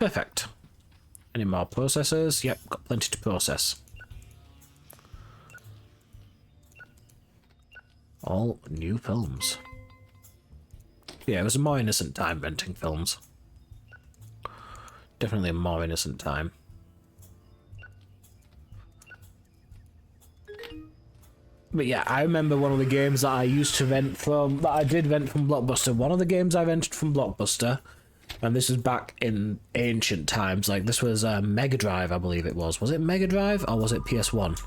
Perfect. Any more processors? Yep, got plenty to process. All new films. Yeah, it was a more innocent time renting films. Definitely a more innocent time. But yeah, I remember one of the games that I used to rent from, that I did rent from Blockbuster. One of the games I rented from Blockbuster, and this was back in ancient times, like this was Mega Drive, I believe it was. Was it Mega Drive or was it PS1?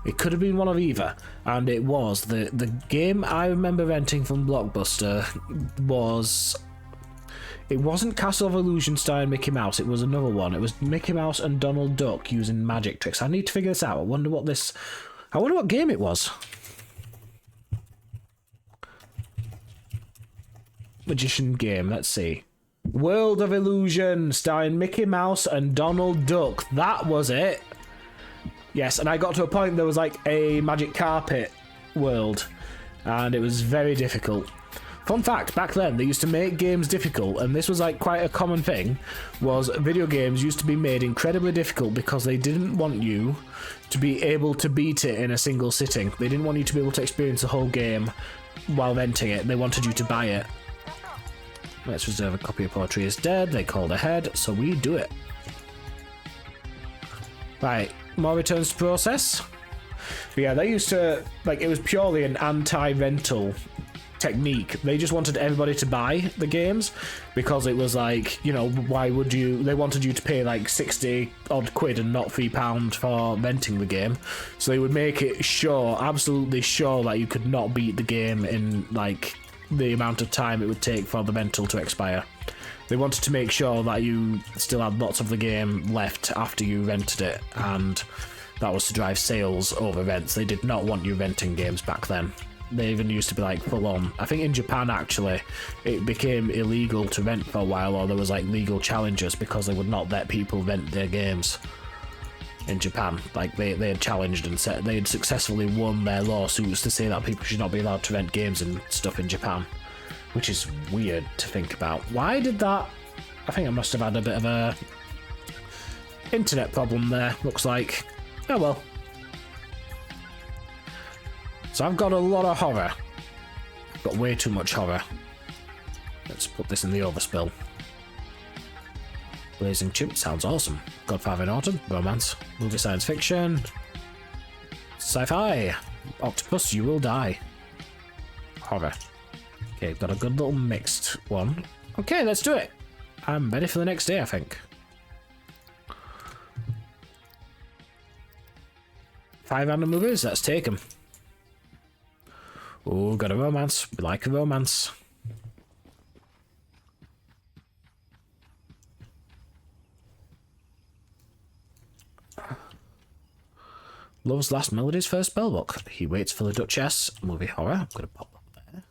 It could have been one of either, and it was. The game I remember renting from Blockbuster was... It wasn't Castle of Illusion starring Mickey Mouse, it was another one. It was Mickey Mouse and Donald Duck using magic tricks. I need to figure this out. I wonder what game it was. Magician game, let's see. World of Illusion starring Mickey Mouse and Donald Duck. That was it. Yes, and I got to a point there was like a magic carpet world, and it was very difficult. Fun fact, back then they used to make games difficult, and this was like quite a common thing, was video games used to be made incredibly difficult because they didn't want you to be able to beat it in a single sitting. They didn't want you to be able to experience the whole game while renting it. They wanted you to buy it. Let's reserve a copy of Poetry is Dead. They called ahead, so we do it. Right, more returns to process. But yeah, they used to, like, it was purely an anti-rental technique. They just wanted everybody to buy the games because it was like, you know, why would you... They wanted you to pay like 60 odd quid and not £3 for renting the game. So they would make it sure, absolutely sure, that you could not beat the game in like the amount of time it would take for the rental to expire. They wanted to make sure that you still had lots of the game left after you rented it, and that was to drive sales over rents. They did not want you renting games back then. They even used to be like full on. I think in Japan actually it became illegal to rent for a while, or there was like legal challenges because they would not let people rent their games in Japan. Like they had challenged and said they had successfully won their lawsuits to say that people should not be allowed to rent games and stuff in Japan, which is weird to think about. Why did that? I think I must have had a bit of a internet problem there, looks like. Oh well. So I've got a lot of horror. I've got way too much horror. Let's put this in the overspill. Blazing Chimp sounds awesome. Godfather in Autumn, romance, movie science fiction, sci-fi, octopus, you will die. Horror. Okay, got a good little mixed one. Okay, let's do it. I'm ready for the next day, I think. 5 random movies, let's take them. Oh, got a romance. We like a romance. Love's Last Melody's first spellbook. He waits for the Duchess. Movie horror. I'm going to pop that there.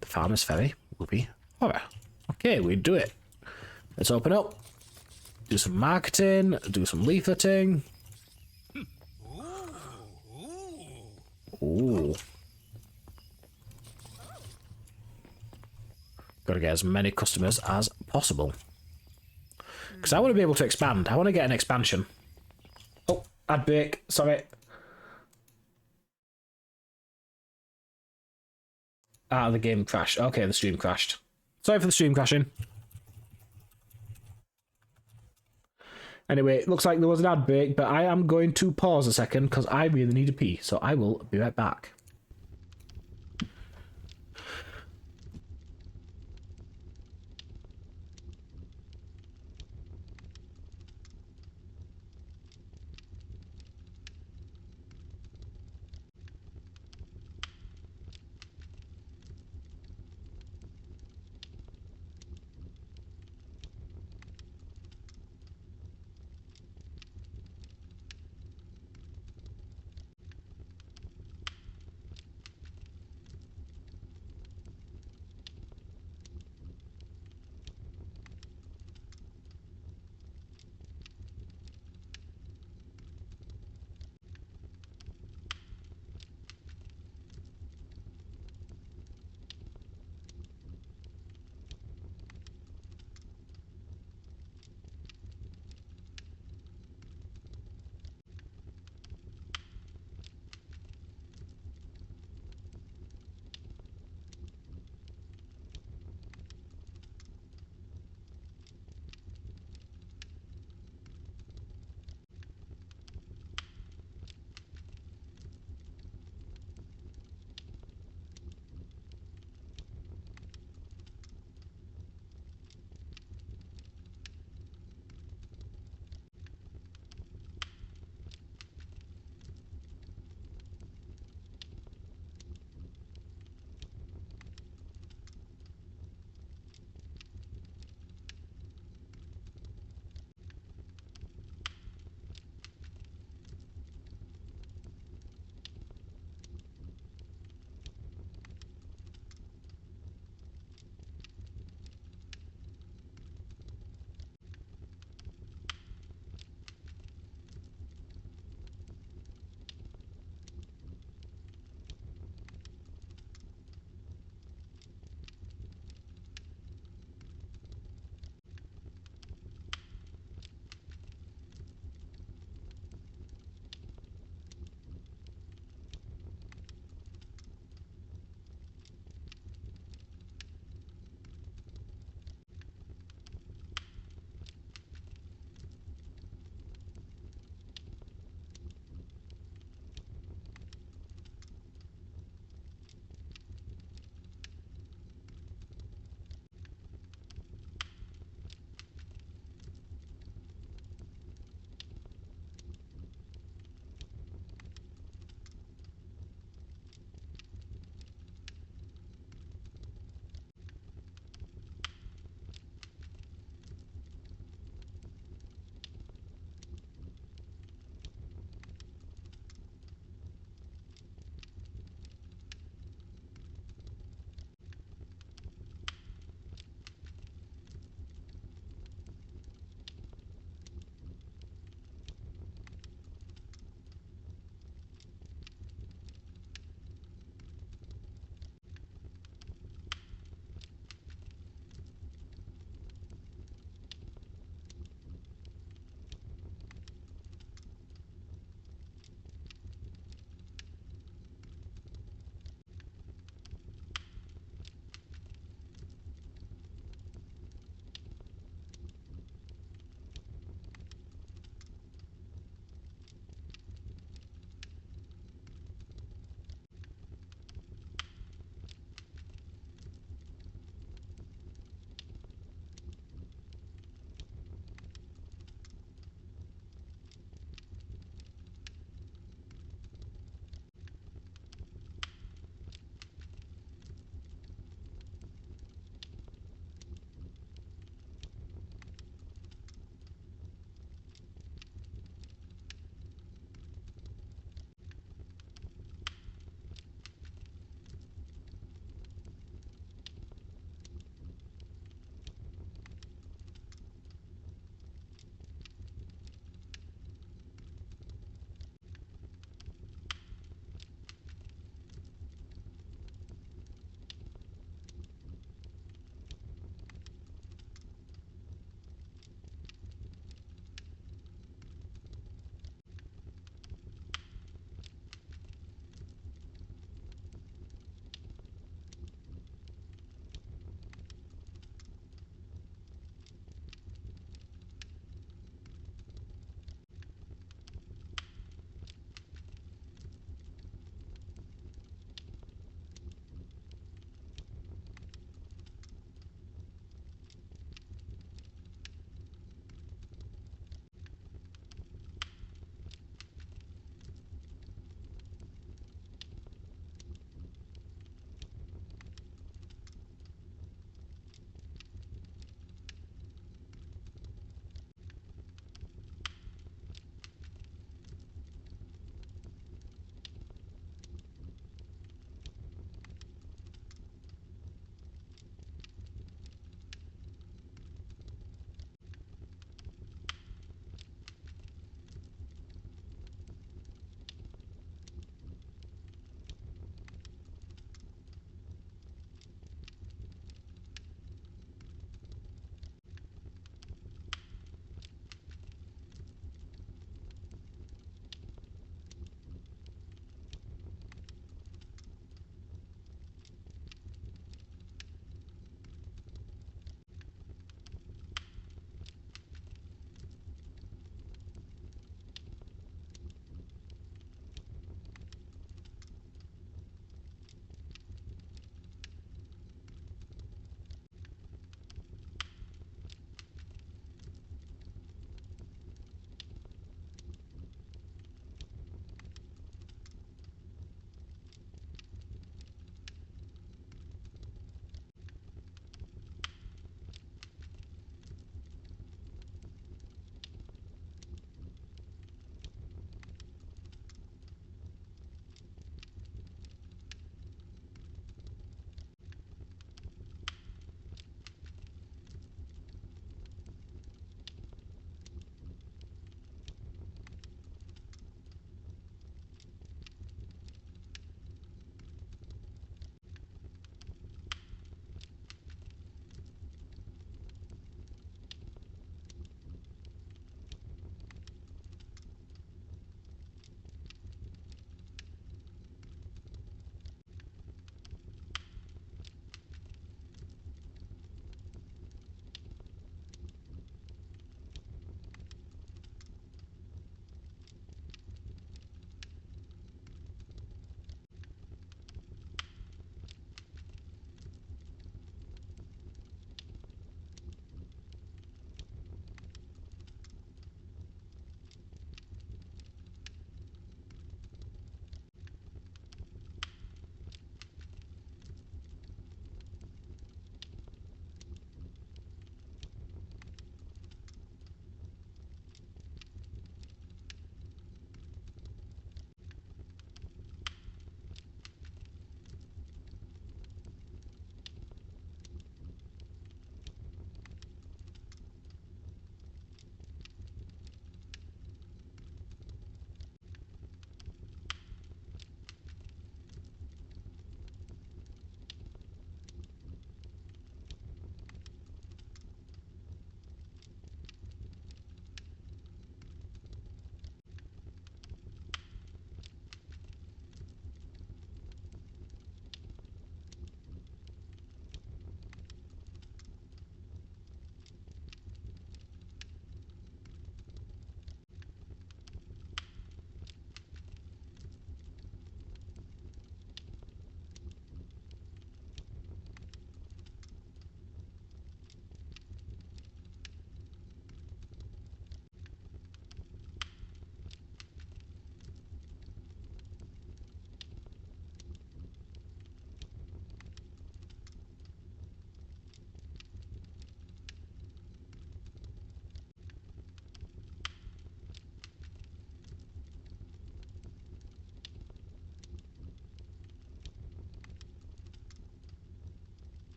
The Farmer's Ferry. Movie horror. Okay, we do it. Let's open up. Do some marketing. Do some leafleting. Ooh. Got to get as many customers as possible. Because I want to be able to expand. I want to get an expansion. Oh, ad break. Sorry. Ah, the game crashed. Okay, the stream crashed. Sorry for the stream crashing. Anyway, it looks like there was an ad break, but I am going to pause a second because I really need to pee. So I will be right back.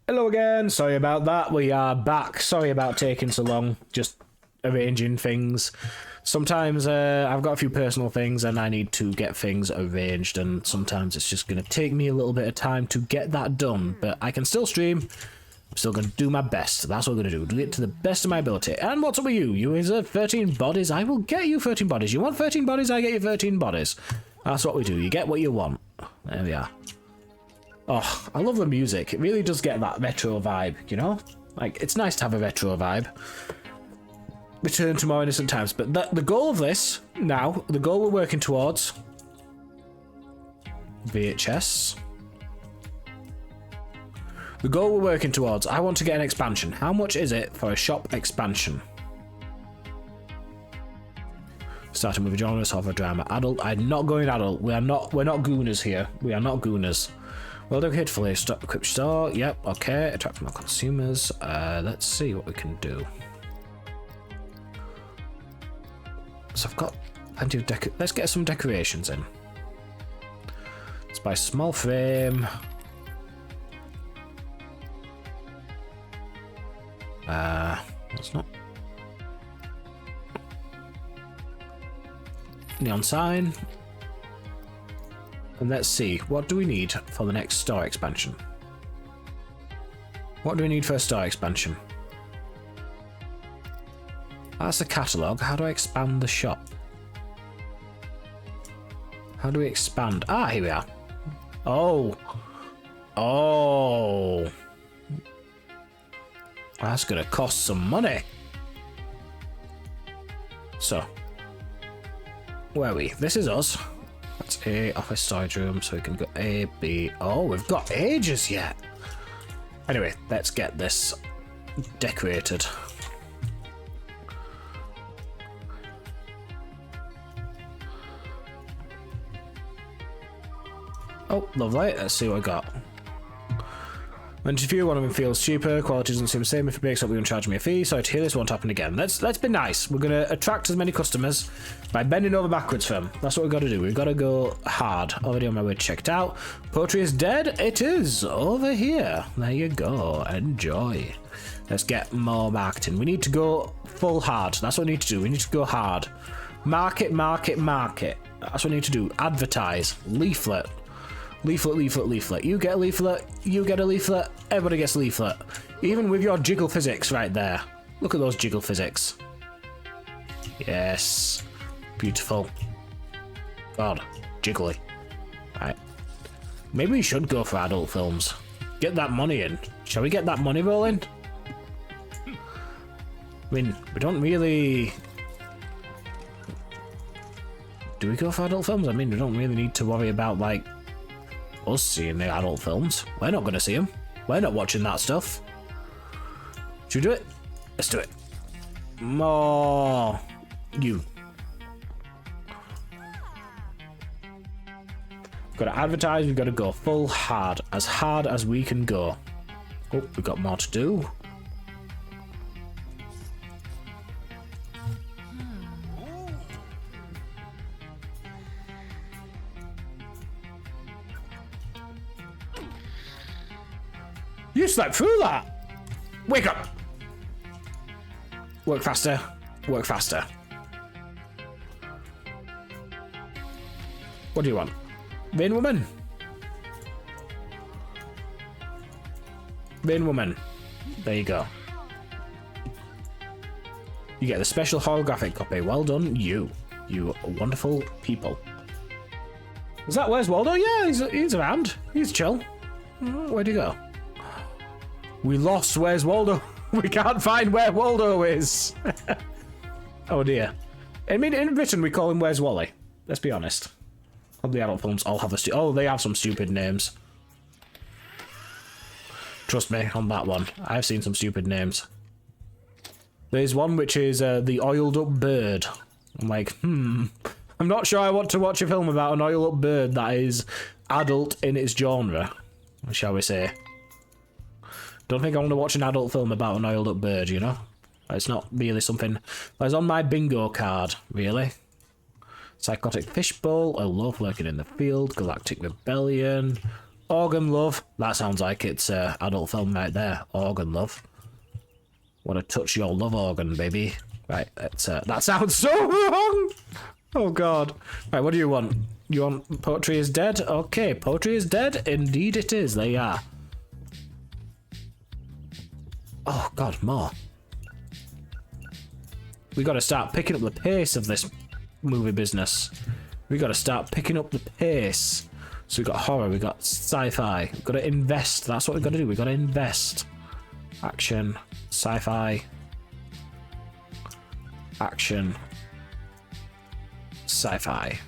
Hello again, sorry about that, we are back. Sorry about taking so long, just arranging things. Sometimes I've got a few personal things and I need to get things arranged, and sometimes it's just going to take me a little bit of time to get that done, but I can still stream. I'm still going to do my best. That's what I'm going to do it to the best of my ability. And what's up with you? You is 13 bodies? I will get you 13 bodies. You want 13 bodies? I get you 13 bodies. That's what we do. You get what you want. There we are. Oh, I love the music. It really does get that retro vibe, you know? Like, it's nice to have a retro vibe. Return to more innocent times. But the goal of this, now, the goal we're working towards... VHS. The goal we're working towards, I want to get an expansion. How much is it for a shop expansion? Starting with a genre, horror, drama, adult. I'm not going adult. We're not gooners here. We are not gooners. Well done, kid. Fully equipped store. Yep, okay. Attract more consumers. Let's see what we can do. So I've got plenty of let's get some decorations in. Let's buy small frame. That's not. Neon sign. And let's see, what do we need for the next store expansion? What do we need for a store expansion? That's the catalogue. How do I expand the shop? How do we expand? Ah, here we are. Oh. Oh. That's going to cost some money. So. Where are we? This is us. That's A, office storage room, so we can go A, B. Oh, we've got ages yet. Anyway, let's get this decorated. Oh, lovely. Let's see what I got. When to view, one of them feels cheaper. Quality doesn't seem the same. If it breaks up, we're going to charge me a fee. Sorry to hear this won't happen again. Let's be nice. We're going to attract as many customers by bending over backwards for them. That's what we've got to do. We've got to go hard. Already on my way checked out. Poetry is dead. It is over here. There you go. Enjoy. Let's get more marketing. We need to go full hard. That's what we need to do. We need to go hard. Market, market, market. That's what we need to do. Advertise. Leaflet. Leaflet, leaflet, leaflet. You get a leaflet, you get a leaflet, everybody gets a leaflet. Even with your jiggle physics right there. Look at those jiggle physics. Yes. Beautiful. God, jiggly. Right. Maybe we should go for adult films. Get that money in. Shall we get that money rolling? I mean, we don't really... Do we go for adult films? I mean, we don't really need to worry about, like, us seeing the adult films. We're not going to see them. We're not watching that stuff. Should we do it? Let's do it. More. You. Got to advertise. We've got to go full hard as we can go. Oh, we've got more to do. You slept through that! Wake up! Work faster. Work faster. What do you want? Vain woman? Vain woman. There you go. You get the special holographic copy. Well done, you. You wonderful people. Is that Where's Waldo? Yeah, he's around. He's chill. Where'd he go? We lost Where's Waldo. We can't find where Waldo is. Oh dear. I mean, in Britain we call him Where's Wally. Let's be honest. The adult films all have oh, they have some stupid names. Trust me on that one. I've seen some stupid names. There's one which is the oiled up bird. I'm like, I'm not sure I want to watch a film about an oiled up bird that is adult in its genre, shall we say. Don't think I want to watch an adult film about an oiled up bird, you know? It's not really something that's on my bingo card, really. Psychotic Fishbowl, A Love Lurking in the Field, Galactic Rebellion, Organ Love. That sounds like it's an adult film right there. Organ Love. Want to touch your love organ, baby. Right, that sounds so wrong! Oh god. Right, what do you want? You want Poetry is Dead? Okay, Poetry is Dead. Indeed it is. There you are. Oh god, more. We gotta start picking up the pace of this movie business. We gotta start picking up the pace. So we got horror, we got sci-fi. We've gotta invest. That's what we gotta do. We gotta invest. Action, sci-fi. Action, sci-fi.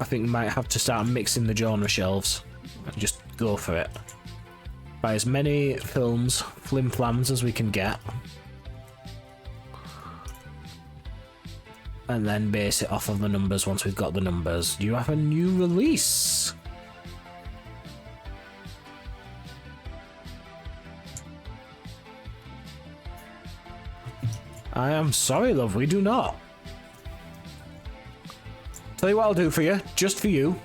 I think we might have to start mixing the genre shelves and just go for it. Buy as many films, flim-flams as we can get. And then base it off of the numbers once we've got the numbers. Do you have a new release? I am sorry, love, we do not. Tell you what I'll do for you, just for you.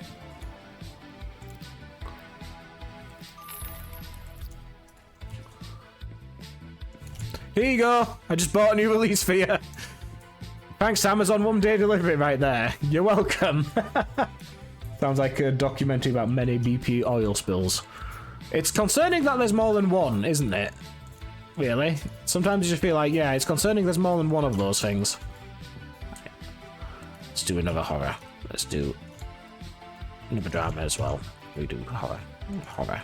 Here you go. I just bought a new release for you. Thanks, Amazon 1-day delivery right there. You're welcome. Sounds like a documentary about many BP oil spills. It's concerning that there's more than one, isn't it? Really? Sometimes you just feel like, yeah, it's concerning there's more than one of those things. Let's do another horror. Let's do another drama as well. We do horror. Horror.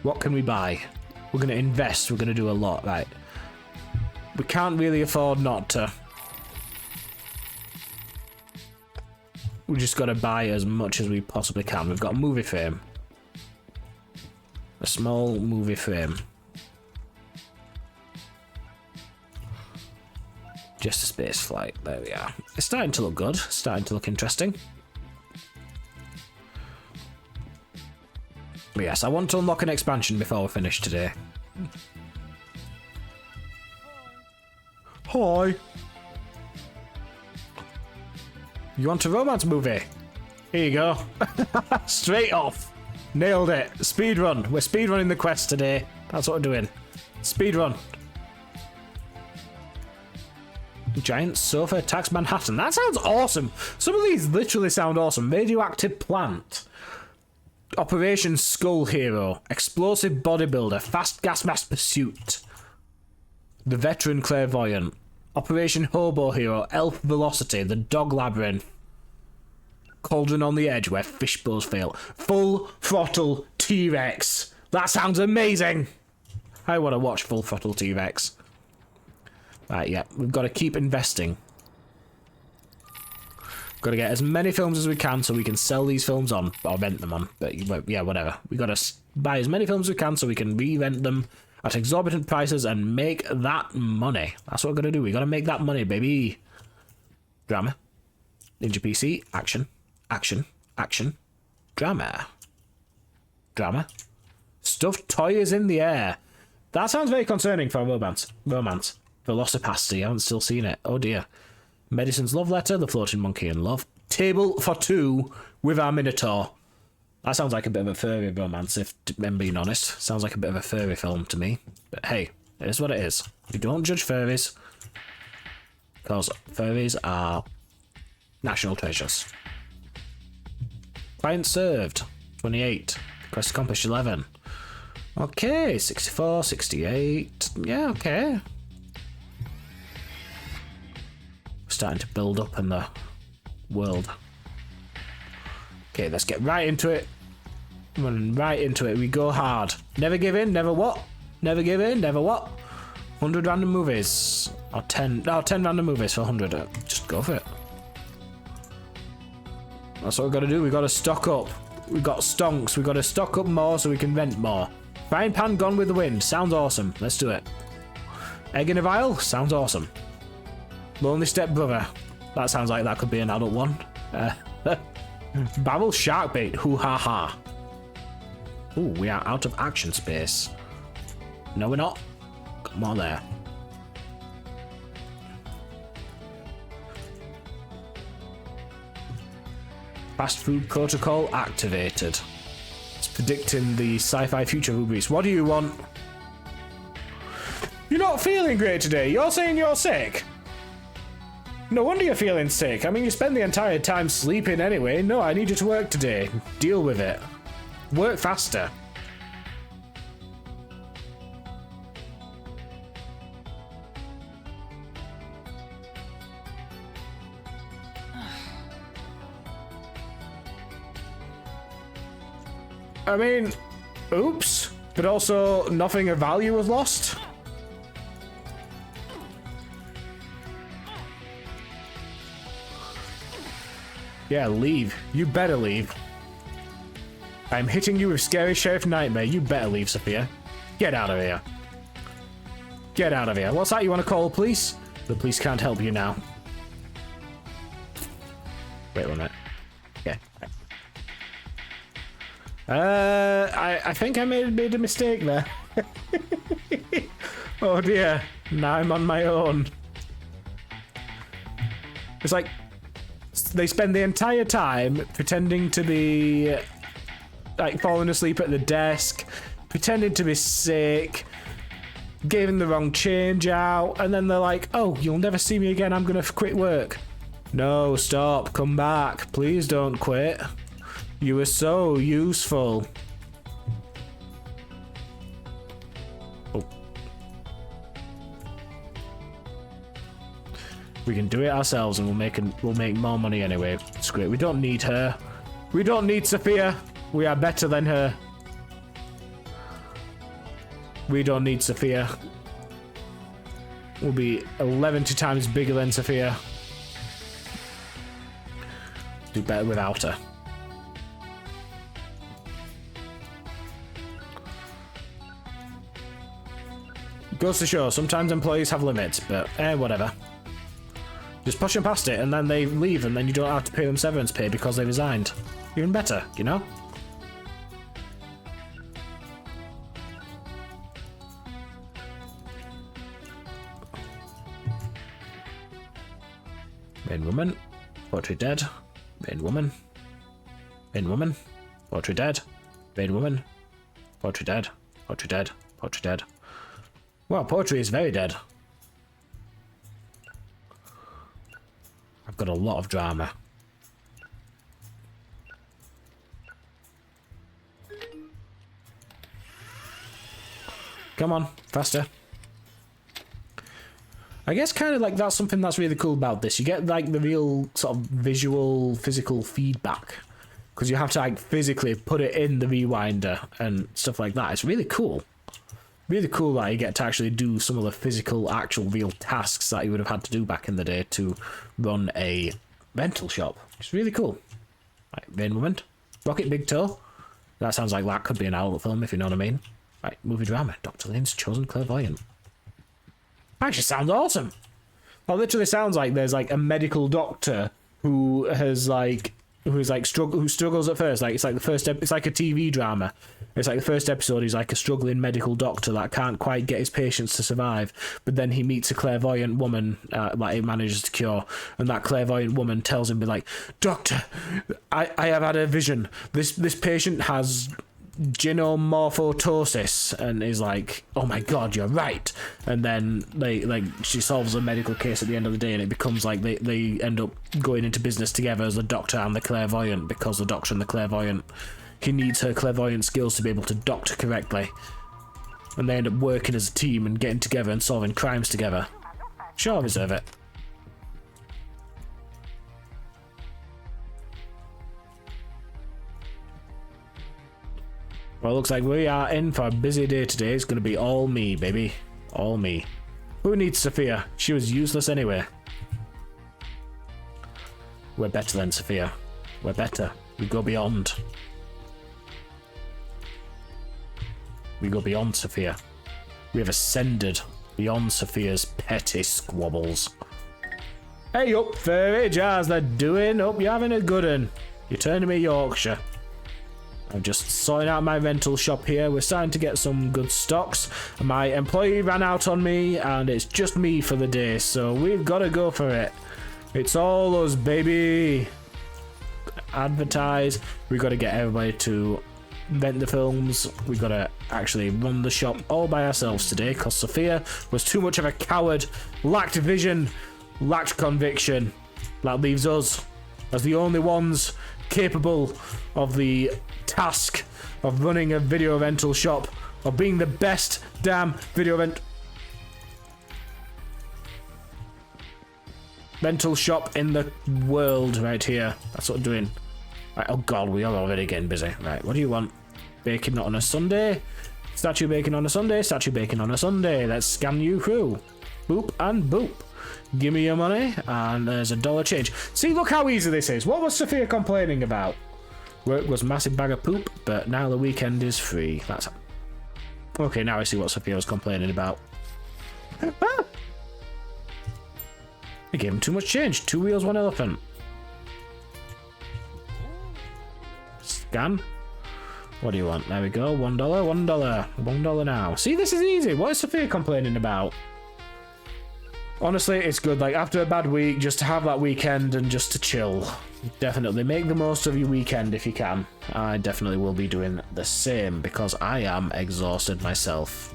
What can we buy? We're going to invest. We're going to do a lot, right? We can't really afford not to. We just got to buy as much as we possibly can. We've got a movie frame. A small movie frame. Just a space flight. There we are. It's starting to look good. Starting to look interesting. But yes, I want to unlock an expansion before we finish today. Hi. You want a romance movie? Here you go. Straight off. Nailed it. Speedrun. We're speedrunning the quest today. That's what we're doing. Speedrun. Giant sofa attacks Manhattan. That sounds awesome. Some of these literally sound awesome. Radioactive plant. Operation Skull Hero. Explosive bodybuilder. Fast gas mask pursuit. The veteran clairvoyant. Operation Hobo Hero. Elf Velocity. The dog labyrinth. Cauldron on the edge where fish bows fail. Full throttle T-Rex. That sounds amazing. I want to watch Full Throttle T-Rex. Right, yeah, we've got to keep investing. Got to get as many films as we can so we can sell these films on, or rent them on. But yeah, whatever. We got to buy as many films as we can so we can re-rent them at exorbitant prices and make that money. That's what we're going to do. We got to make that money, baby. Drama. Ninja PC. Action. Action. Action. Drama. Drama. Stuffed toy is in the air. That sounds very concerning for a romance. Romance. Velocipasty. I haven't still seen it. Oh dear. Medicine's love letter. The floating monkey in love. Table for two with our minotaur. That sounds like a bit of a furry romance, if I'm being honest. Sounds like a bit of a furry film to me. But hey, it is what it is. We don't judge furries. Because furries are national treasures. Client served. 28. Quest accomplished 11. Okay, 64, 68. Yeah, okay. Starting to build up in the world. Okay, let's get right into it. Running right into it. We go hard. Never give in, never what? Never give in, never what? 100 random movies. Or 10. No, 10 random movies for 100. Just go for it. That's what we've got to do. We've got to stock up. We've got stonks. We've got to stock up more so we can rent more. Frying pan gone with the wind. Sounds awesome. Let's do it. Egg in a vial. Sounds awesome. Lonely stepbrother. That sounds like that could be an adult one. Barrel shark bait. Hoo ha ha. Ooh, we are out of action space. No, we're not. Got more there. Fast food protocol activated. It's predicting the sci-fi future of Uber Eats. What do you want? You're not feeling great today. You're saying you're sick? No wonder you're feeling sick. I mean, you spend the entire time sleeping anyway. No, I need you to work today. Deal with it. Work faster. I mean, oops. But also, nothing of value was lost. Yeah, leave. You better leave. I'm hitting you with Scary Sheriff Nightmare. You better leave, Sophia. Get out of here. Get out of here. What's that? You want to call the police? The police can't help you now. Wait 1 minute. Yeah. I think I made a mistake there. Oh dear. Now I'm on my own. It's like they spend the entire time pretending to be like falling asleep at the desk, pretending to be sick, giving the wrong change out, and then they're like, oh, you'll never see me again, I'm gonna quit work. No, stop, come back, please don't quit. You were so useful. Oh. We can do it ourselves and we'll make more money anyway. It's great. We don't need her. We don't need Sophia. We are better than her. We don't need Sophia. We'll be 11 times bigger than Sophia. Do better without her. Goes to show, sometimes employees have limits, but whatever. Just push them past it and then they leave and then you don't have to pay them severance pay because they resigned. Even better, you know? Main woman, poetry dead. Main woman. Main woman, poetry dead. Main woman, poetry dead. Poetry dead. Poetry dead. Well, poetry is very dead. I've got a lot of drama. Come on, faster. I guess kind of like that's something that's really cool about this. You get like the real sort of visual, physical feedback. Because you have to like physically put it in the rewinder and stuff like that. It's really cool. Really cool that you get to actually do some of the physical, actual, real tasks that you would have had to do back in the day to run a rental shop. It's really cool. Right, main woman. Rocket Big Toe. That sounds like that could be an adult film, if you know what I mean. Right, movie drama. Dr. Lane's Chosen Clairvoyant. Actually sounds awesome. Well, literally sounds like there's like a medical doctor who has like who struggles at first. Like it's like the first it's like a TV drama. It's like the first episode he's like a struggling medical doctor that can't quite get his patients to survive, but then he meets a clairvoyant woman that he manages to cure, and that clairvoyant woman tells him, be like, doctor, I have had a vision. This patient has genomorphotosis, and he's like, oh my god, you're right. And then she solves a medical case at the end of the day, and it becomes like they end up going into business together as the doctor and the clairvoyant, because the doctor and the clairvoyant, he needs her clairvoyant skills to be able to doctor correctly, and they end up working as a team and getting together and solving crimes together. Sure, I deserve it. Well, looks like we are in for a busy day today. It's going to be all me, baby. All me. Who needs Sophia? She was useless anyway. We're better than Sophia. We're better. We go beyond. We go beyond Sophia. We have ascended beyond Sophia's petty squabbles. Hey up, furry, how's that doing? Hope you're having a good one. You're turning me Yorkshire. I'm just sorting out my rental shop here. We're starting to get some good stocks. My employee ran out on me, and it's just me for the day, so we've got to go for it. It's all us, baby. advertise. We got to get everybody to vent the films. We got to actually run the shop all by ourselves today because Sophia was too much of a coward, lacked vision, lacked conviction. That leaves us as the only ones capable of the task of running a video rental shop, of being the best damn video rental shop in the world right here. That's what we're doing. Right, oh god, we are already getting busy. Right, what do you want? Bacon on a Sunday? Statue bacon on a Sunday? Statue bacon on a Sunday. Let's scan you through. Boop and boop. Give me your money, and there's $1 change. See, look how easy this is. What was Sophia complaining about? Work was massive bag of poop, but now the weekend is free. That's... Okay, now I see what Sophia was complaining about. Ah! I gave him too much change. 2 wheels, 1 elephant. Scan. What do you want? There we go. $1, $1. $1 now. See, this is easy. What is Sophia complaining about? Honestly, it's good. Like, after a bad week, just to have that weekend and just to chill. Definitely make the most of your weekend if you can. I definitely will be doing the same because I am exhausted myself.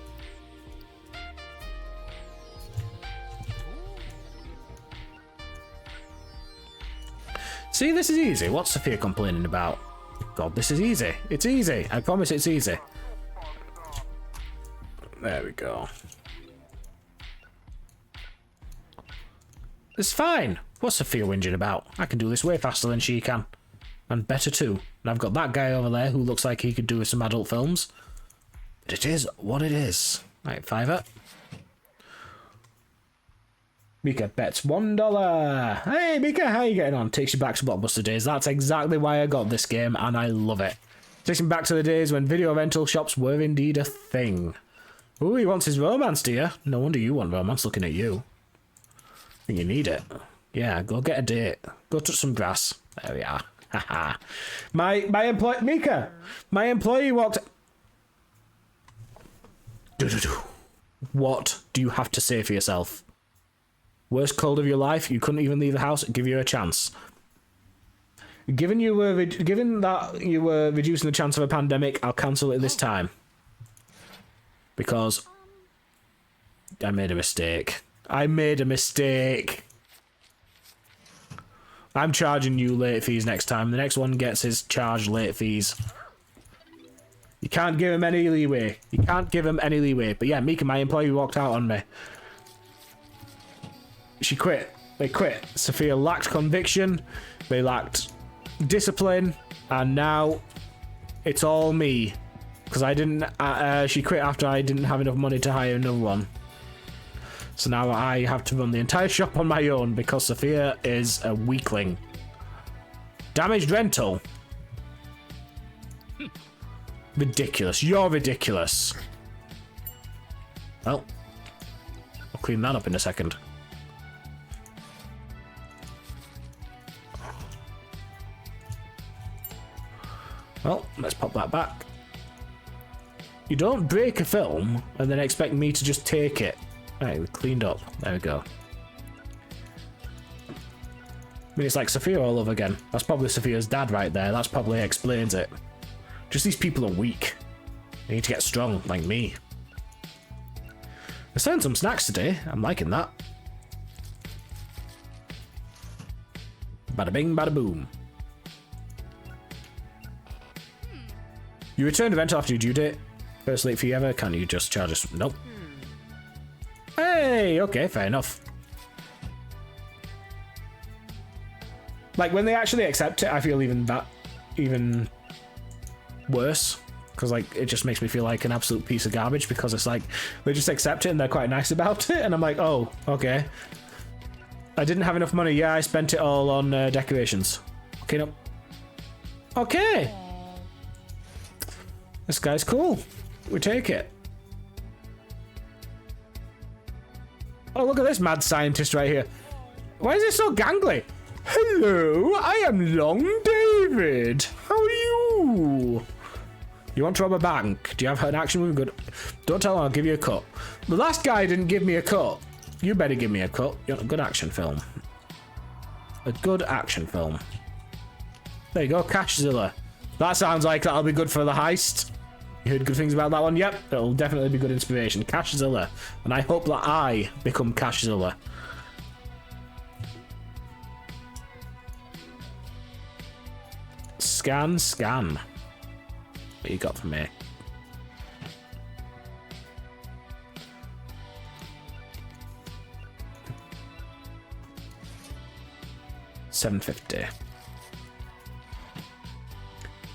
See, this is easy. What's Sophia complaining about? God, this is easy. It's easy. I promise it's easy. There we go. It's fine. What's Sophia whinging about? I can do this way faster than she can. And better too. And I've got that guy over there who looks like he could do some adult films. But it is what it is. Right, $5. Mika bets $1. Hey Mika, how you getting on? Takes you back to Blockbuster days. That's exactly why I got this game and I love it. Takes me back to the days when video rental shops were indeed a thing. Ooh, he wants his romance, do you? No wonder you want romance looking at you. I think you need it. Yeah, go get a date. Go touch some grass. There we are. Haha. my employee, Mika, my employee walked... What do you have to say for yourself? Worst cold of your life, you couldn't even leave the house, give you a chance. Given that you were reducing the chance of a pandemic, I'll cancel it this time. Because I made a mistake. I made a mistake. I'm charging you late fees next time. The next one gets his charged late fees. You can't give him any leeway. You can't give him any leeway. But yeah, Mika, my employee, walked out on me. She quit. They quit. Sophia lacked conviction. They lacked discipline. And now it's all me. Because I didn't... she quit after I didn't have enough money to hire another one. So now I have to run the entire shop on my own because Sophia is a weakling. Damaged rental. Ridiculous. You're ridiculous. Well, I'll clean that up in a second. Well, let's pop that back. You don't break a film and then expect me to just take it. Right, we cleaned up. There we go. I mean, it's like Sophia all over again. That's probably Sophia's dad right there. That's probably explains it. Just these people are weak. They need to get strong, like me. They're selling some snacks today. I'm liking that. Bada bing, bada boom. You return to rental after your due date. First late fee ever. Can you just charge us? Nope. Hey, okay, fair enough. Like, when they actually accept it, I feel even worse. Because, like, it just makes me feel like an absolute piece of garbage because it's like, they just accept it and they're quite nice about it. And I'm like, oh, okay. I didn't have enough money. Yeah, I spent it all on decorations. Okay, no. Okay. This guy's cool. We take it. Oh, look at this mad scientist right here. Why is it so gangly? Hello, I am Long David. How are you? You want to rob a bank? Do you have an action movie? Good. Don't tell him I'll give you a cut. The last guy didn't give me a cut. You better give me a cut. You want a good action film. A good action film. There you go, Cashzilla. That sounds like that'll be good for the heist. You heard good things about that one? Yep, it'll definitely be good inspiration. Cashzilla. And I hope that I become Cashzilla. Scan, scan. What you got for me? $7.50.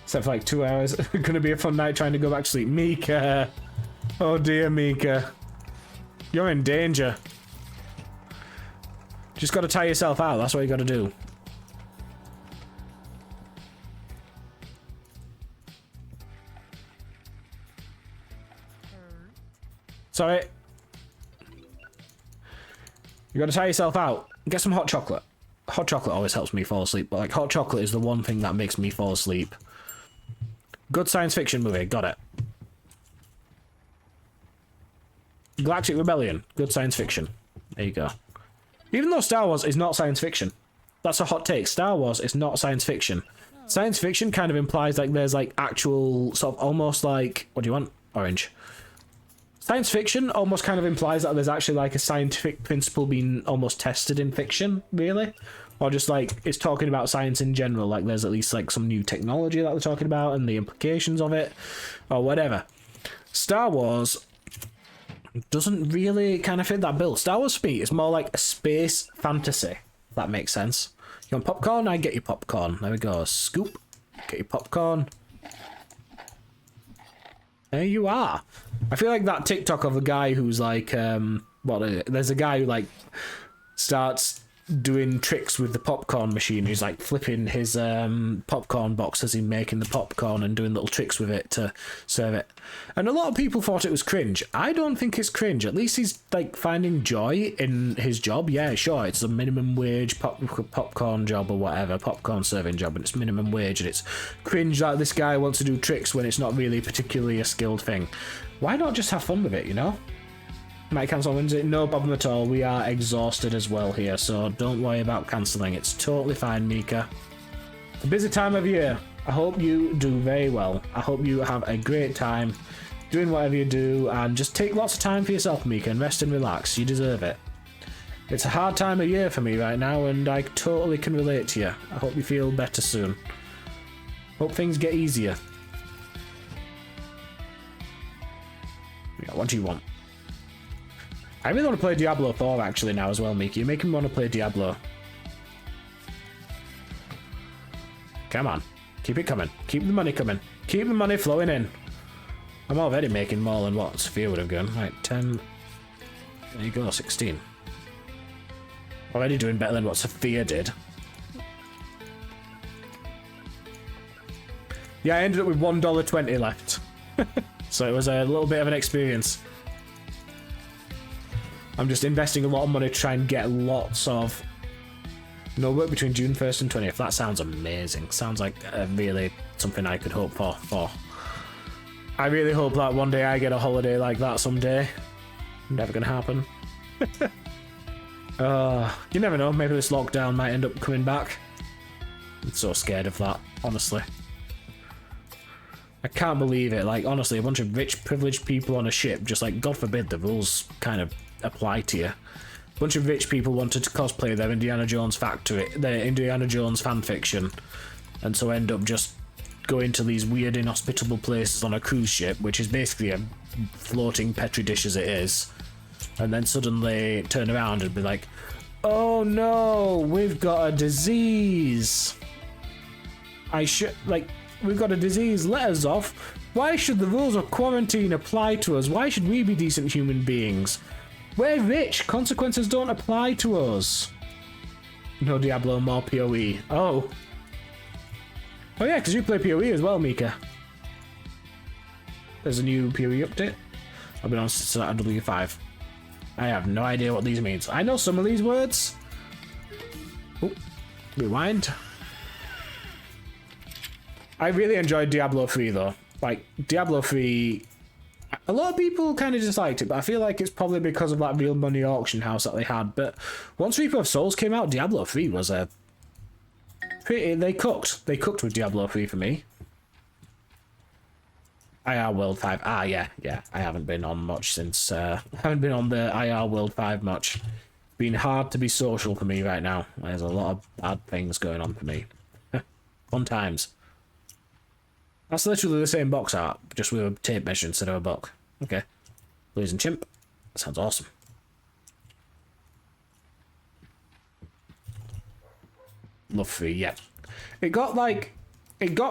Except for like 2 hours. Gonna be a fun night trying to go back to sleep. Mika. Oh dear, Mika. You're in danger. Just gotta tire yourself out. That's what you gotta do. Sorry. You gotta tire yourself out. Get some hot chocolate. Hot chocolate always helps me fall asleep, but like hot chocolate is the one thing that makes me fall asleep. Good science fiction movie, got it. Galactic Rebellion, good science fiction. There you go. Even though Star Wars is not science fiction. That's a hot take. Star Wars is not science fiction. Science fiction kind of implies like there's like actual sort of almost like... What do you want? Orange. Science fiction almost kind of implies that there's actually like a scientific principle being almost tested in fiction, really. Or just like it's talking about science in general, like there's at least like some new technology that they're talking about and the implications of it, or whatever. Star Wars doesn't really kind of fit that bill. Star Wars for me is more like a space fantasy, if that makes sense. You want popcorn? I get you popcorn. There we go. Scoop. Get your popcorn. There you are. I feel like that TikTok of a guy who's like, there's a guy who like starts doing tricks with the popcorn machine. He's like flipping his popcorn box as he's making the popcorn and doing little tricks with it to serve it. And a lot of people thought it was cringe. I don't think it's cringe. At least he's like finding joy in his job. Yeah, sure, it's a minimum wage popcorn job or whatever, popcorn serving job, and it's minimum wage, and it's cringe that this guy wants to do tricks when it's not really particularly a skilled thing. Why not just have fun with it, you know? Might cancel Wednesday, no problem at all. We are exhausted as well here, so don't worry about cancelling. It's totally fine, Mika. It's a busy time of year. I hope you do very well. I hope you have a great time doing whatever you do, and just take lots of time for yourself, Mika, and rest and relax. You deserve it. It's a hard time of year for me right now, and I totally can relate to you. I hope you feel better soon. Hope things get easier. Yeah, what do you want? I really want to play Diablo 4 actually now as well, Miki. You're making me want to play Diablo. Come on. Keep it coming. Keep the money coming. Keep the money flowing in. I'm already making more than what Sophia would have gone. Right, 10. There you go, 16. Already doing better than what Sophia did. Yeah, I ended up with $1.20 left. So it was a little bit of an experience. I'm just investing a lot of money to try and get lots of... No work between June 1st and 20th. That sounds amazing. Sounds like really something I could hope for. I really hope that one day I get a holiday like that someday. Never gonna happen. You never know. Maybe this lockdown might end up coming back. I'm so scared of that, honestly. I can't believe it. Like, honestly, a bunch of rich, privileged people on a ship, just like, God forbid the rules kind of apply to you. A bunch of rich people wanted to cosplay their Indiana Jones their Indiana Jones fanfiction, and so end up just going to these weird, inhospitable places on a cruise ship, which is basically a floating petri dish as it is, and then suddenly turn around and be like, oh no, we've got a disease. We've got a disease, let us off. Why should the rules of quarantine apply to us? Why should we be decent human beings? We're rich. Consequences don't apply to us. No Diablo, more PoE. Oh. Oh yeah, because you play PoE as well, Mika. There's a new PoE update. I've been on W5. I have no idea what these means. I know some of these words. Oh, rewind. I really enjoyed Diablo 3 though. Like, Diablo 3... A lot of people kind of disliked it, but I feel like it's probably because of that real money auction house that they had. But once Reaper of Souls came out, Diablo 3 was a They cooked. They cooked with Diablo 3 for me. IR World 5. Ah, yeah. I haven't been on much since... I haven't been on the IR World 5 much. It's been hard to be social for me right now. There's a lot of bad things going on for me. Fun times. That's literally the same box art, just with a tape measure instead of a book. Okay. Losing Chimp. That sounds awesome. Love 3, yeah. It got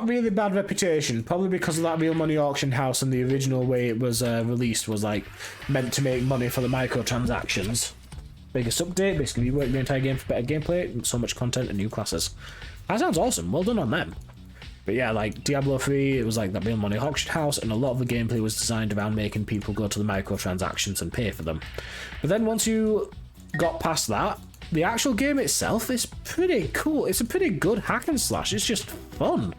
really bad reputation, probably because of that Real Money Auction House, and the original way it was released was like meant to make money for the microtransactions. Biggest update, basically rework the entire game for better gameplay, so much content and new classes. That sounds awesome, well done on them. But yeah, like Diablo 3, it was like that Real Money Auction House, and a lot of the gameplay was designed around making people go to the microtransactions and pay for them. But then once you got past that, the actual game itself is pretty cool. It's a pretty good hack and slash. It's just fun.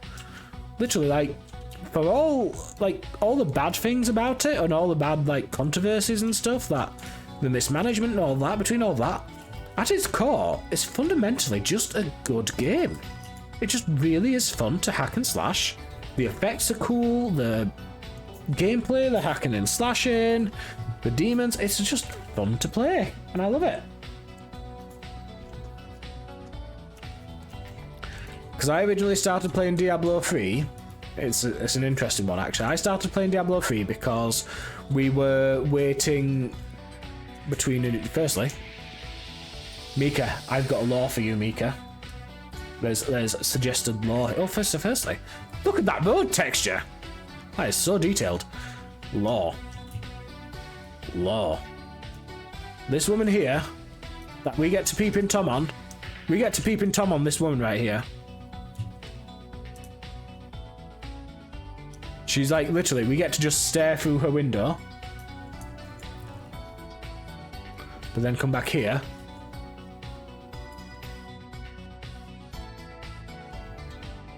Literally, like, for all the bad things about it and all the bad, like, controversies and stuff, that the mismanagement and all that, between all that, at its core, it's fundamentally just a good game. It just really is fun to hack and slash. The effects are cool, the gameplay, the hacking and slashing, the demons, it's just fun to play, and I love it. Because I originally started playing Diablo 3, it's an interesting one actually. I started playing Diablo 3 because we were waiting between... Firstly, Mika, I've got a law for you, Mika. There's suggested law. Oh, firstly, look at that road texture. That is so detailed. Law. This woman here, that we get to peeping Tom on. We get to peeping Tom on this woman right here. She's like, literally, we get to just stare through her window. But then come back here.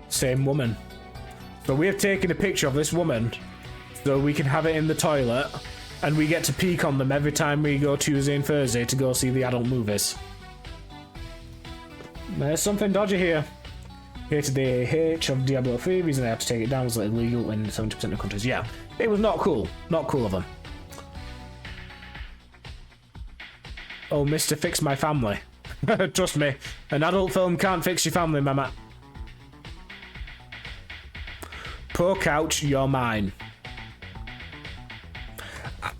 Same woman. So we have taken a picture of this woman so we can have it in the toilet, and we get to peek on them every time we go Tuesday and Thursday to go see the adult movies. There's something dodgy here. Hated the H of Diablo 3. Reason I had to take it down was illegal in 70% of countries. Yeah, it was not cool. Not cool of them. Oh, Mr. Fix My Family. Trust me, an adult film can't fix your family, mama. Poor couch, you're mine.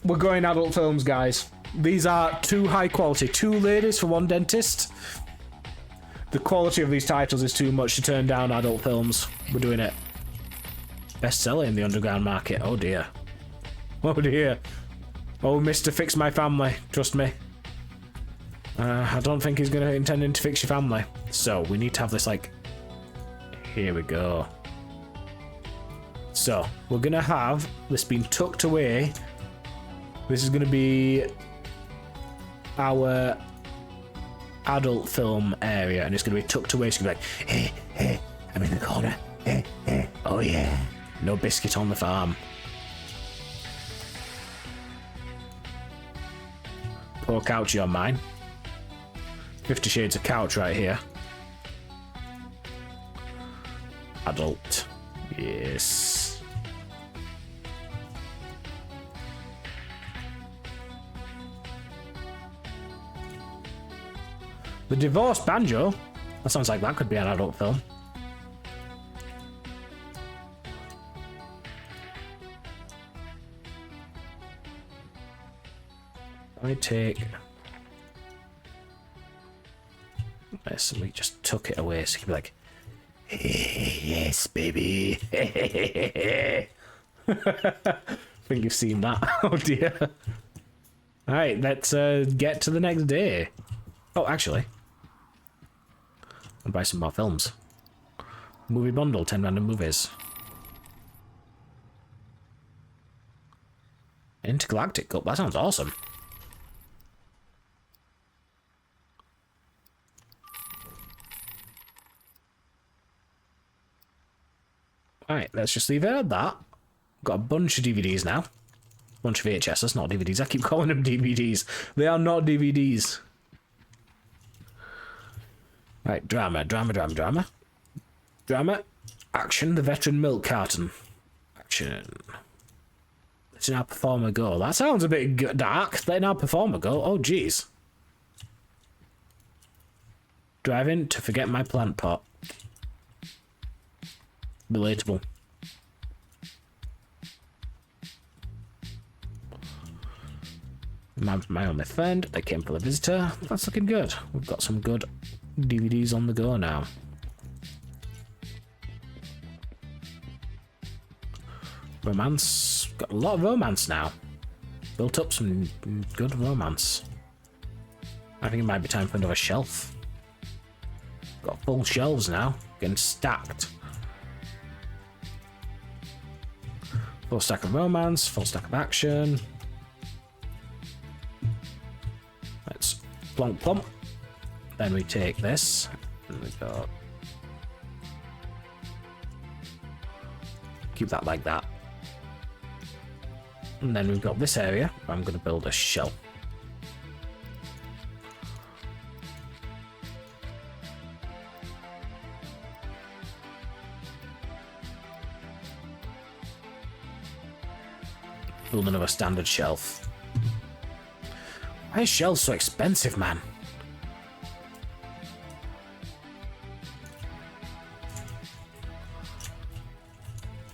We're going adult films, guys. These are too high quality. 2 ladies for 1 dentist. The quality of these titles is too much to turn down adult films. We're doing it. Bestseller in the underground market. Oh dear. Oh dear. Oh, Mr. Fix My Family. Trust me. I don't think he's going to intend to fix your family. So, we need to have this, like... Here we go. So, we're going to have this being tucked away. This is going to be our adult film area, and it's going to be tucked away. It's going to be like, hey, I'm in the corner. Hey, oh yeah. No biscuit on the farm. Poor couch, you're mine. 50 Shades of Couch right here. Adult. Yes. The Divorced Banjo? That sounds like that could be an adult film. I take this and we just tuck it away so you can be like, hey, yes, baby. I think you've seen that. Oh dear. Alright, let's get to the next day. Oh, actually, I'll buy some more films. Movie bundle, 10 random movies. Intergalactic Cup, that sounds awesome. Alright, let's just leave it at that. Got a bunch of DVDs now. Bunch of VHSs, not DVDs. I keep calling them DVDs. They are not DVDs. Right, drama. Drama. Action. The veteran milk carton. Action. Letting our performer go. That sounds a bit dark. Letting our performer go. Oh, jeez. Driving to forget my plant pot. Relatable. My only friend. They came for the visitor. That's looking good. We've got some good DVDs on the go now. Romance. Got a lot of romance now. Built up some good romance. I think it might be time for another shelf. Got full shelves now. Getting stacked. Full stack of romance. Full stack of action. Let's plonk plump. Then we take this. And we go. Keep that like that. And then we've got this area where I'm going to build a shelf. Build another standard shelf. Why is shelves so expensive, man?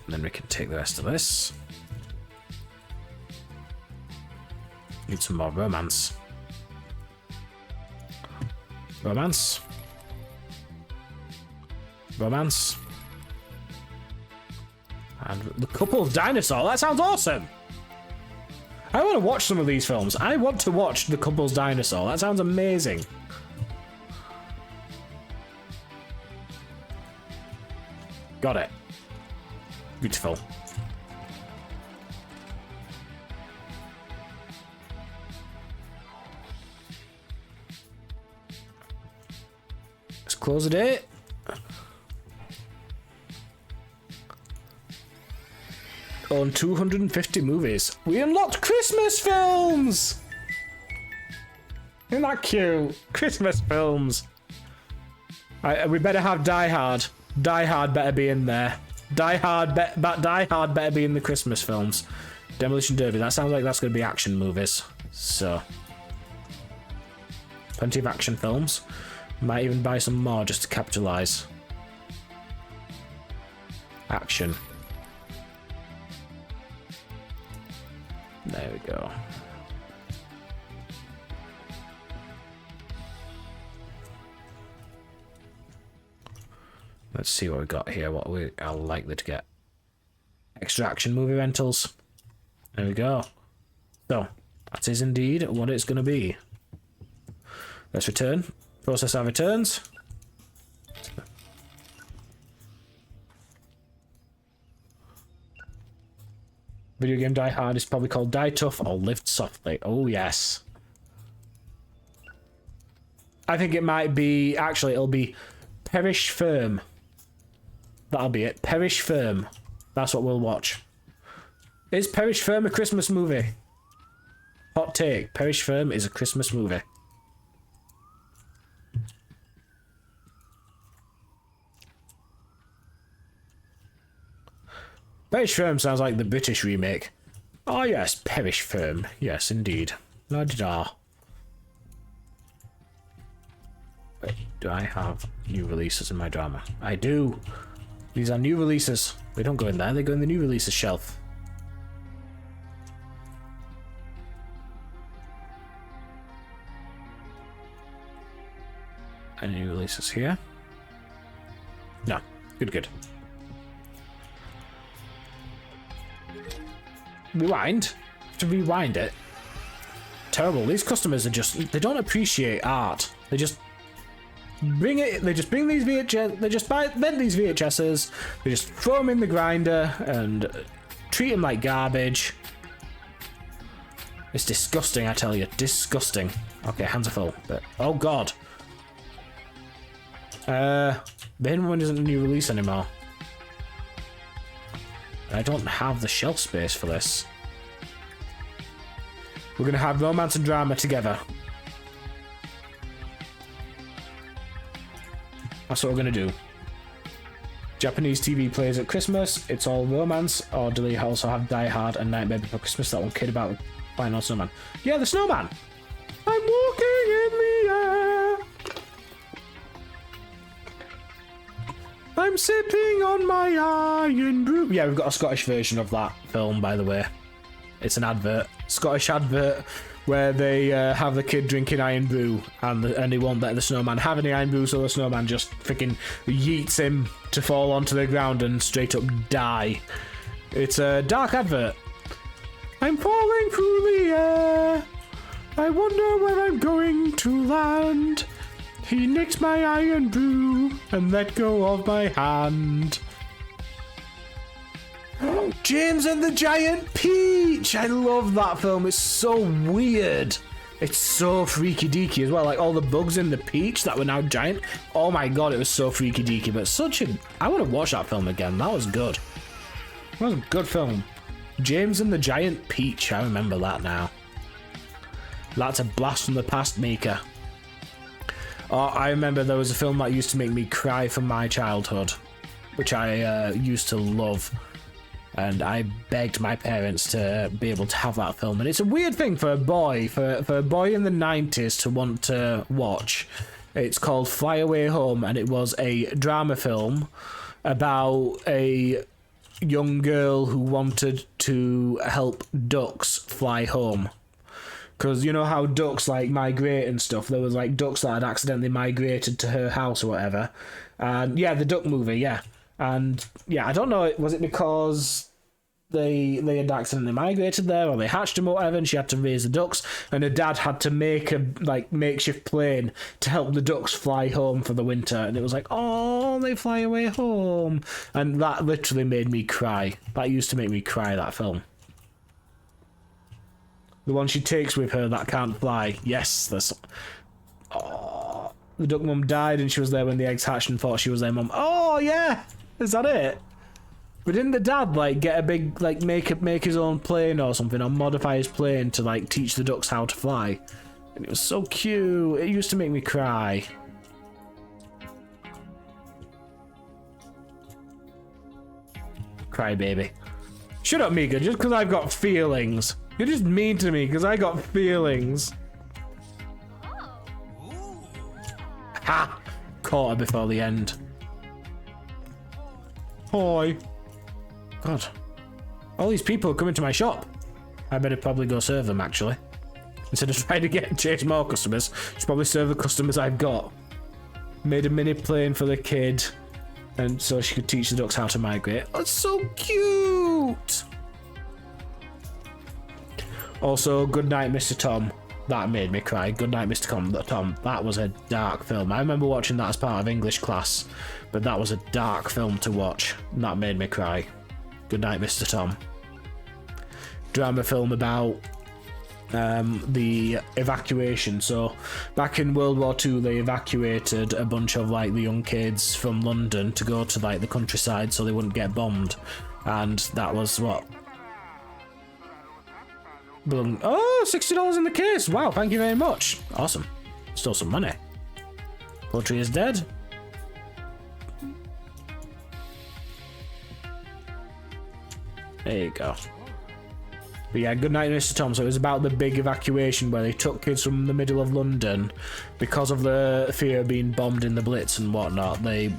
And then we can take the rest of this. Need some more romance. Romance. Romance. And the couple's dinosaur. That sounds awesome. I want to watch some of these films. I want to watch The Couple's Dinosaur. That sounds amazing. Got it. Beautiful. Let's close the day. On 250 movies. We unlocked Christmas films! Isn't that cute? Christmas films. We better have Die Hard. Die Hard better be in there. Die Hard better be in the Christmas films. Demolition Derby. That sounds like that's going to be action movies. So. Plenty of action films. Might even buy some more just to capitalize. Action. There we go. Let's see what we got here. What we are likely to get. Extra action movie rentals. There we go. So, that is indeed what it's going to be. Let's return. Process our returns. Video game Die Hard is probably called Die Tough or Live Softly. Oh, yes. I think it might be... Actually, it'll be Perish Firm. That'll be it. Perish Firm. That's what we'll watch. Is Perish Firm a Christmas movie? Hot take. Perish Firm is a Christmas movie. Perish Firm sounds like the British remake. Oh yes, Perish Firm. Yes, indeed. La-di-da. Wait, do I have new releases in my drama? I do. These are new releases. They don't go in there, they go in the new releases shelf. Any new releases here? No. Good, good. Rewind? To rewind it? Terrible. These customers are just... They don't appreciate art. They just... Bring it. They just bring these VHS. They just bend these VHSs. They just throw them in the grinder and treat them like garbage. It's disgusting, I tell you. Disgusting. Okay, hands are full. But, oh god. The Hidden One isn't a new release anymore. I don't have the shelf space for this. We're gonna have romance and drama together. That's what we're gonna do. Japanese TV plays at Christmas. It's all romance. Or do they also have Die Hard and Nightmare Before Christmas? That one kid about the final snowman. Yeah, the snowman. I'm walking in the air. I'm sipping on my iron brew. Yeah, we've got a Scottish version of that film, by the way. It's an advert. Scottish advert where they have the kid drinking iron brew and they won't let the snowman have any iron brew, so the snowman just freaking yeets him to fall onto the ground and straight up die. It's a dark advert. I'm falling through the air. I wonder where I'm going to land. He nicked my iron brew and let go of my hand. James and the Giant Peach! I love that film. It's so weird. It's so freaky deaky as well. Like all the bugs in the peach that were now giant. Oh my god, it was so freaky deaky. But I want to watch that film again. That was good. That was a good film. James and the Giant Peach. I remember that now. That's a blast from the past, Mika. Oh, I remember there was a film that used to make me cry from my childhood, which I used to love. And I begged my parents to be able to have that film. And it's a weird thing for a boy, for a boy in the 90s to want to watch. It's called Fly Away Home, and it was a drama film about a young girl who wanted to help ducks fly home. Because you know how ducks like migrate and stuff. There was like ducks that had accidentally migrated to her house or whatever. And yeah, the duck movie, yeah. And yeah, I don't know, was it because they had accidentally migrated there or they hatched them or whatever and she had to raise the ducks and her dad had to make a like makeshift plane to help the ducks fly home for the winter, and it was like, oh, they fly away home. And that literally made me cry. That used to make me cry, that film. The one she takes with her that can't fly. Yes, there's... Oh, the duck mum died and she was there when the eggs hatched and thought she was their mum. Oh, yeah! Is that it? But didn't the dad, like, get a big, like, make his own plane or something, or modify his plane to, like, teach the ducks how to fly? And it was so cute. It used to make me cry. Cry baby. Shut up, Mika, just because I've got feelings. You're just mean to me because I got feelings. Ha! Caught her before the end. Hi. God. All these people are coming to my shop. I better probably go serve them, actually. Instead of trying to chase more customers, just probably serve the customers I've got. Made a mini plane for the kid, and so she could teach the ducks how to migrate. That's so cute! Also, Goodnight, Mr. Tom. That made me cry. Goodnight, Mr. Tom. That was a dark film. I remember watching that as part of English class, but that was a dark film to watch. That made me cry. Goodnight, Mr. Tom. Drama film about the evacuation. So, back in World War II, they evacuated a bunch of like the young kids from London to go to like the countryside so they wouldn't get bombed. And that was what? Oh, $60 in the case. Wow, thank you very much. Awesome. Still some money. Poultry is dead. There you go. But yeah, Goodnight, Mr. Tom. So it was about the big evacuation where they took kids from the middle of London because of the fear of being bombed in the Blitz and whatnot. They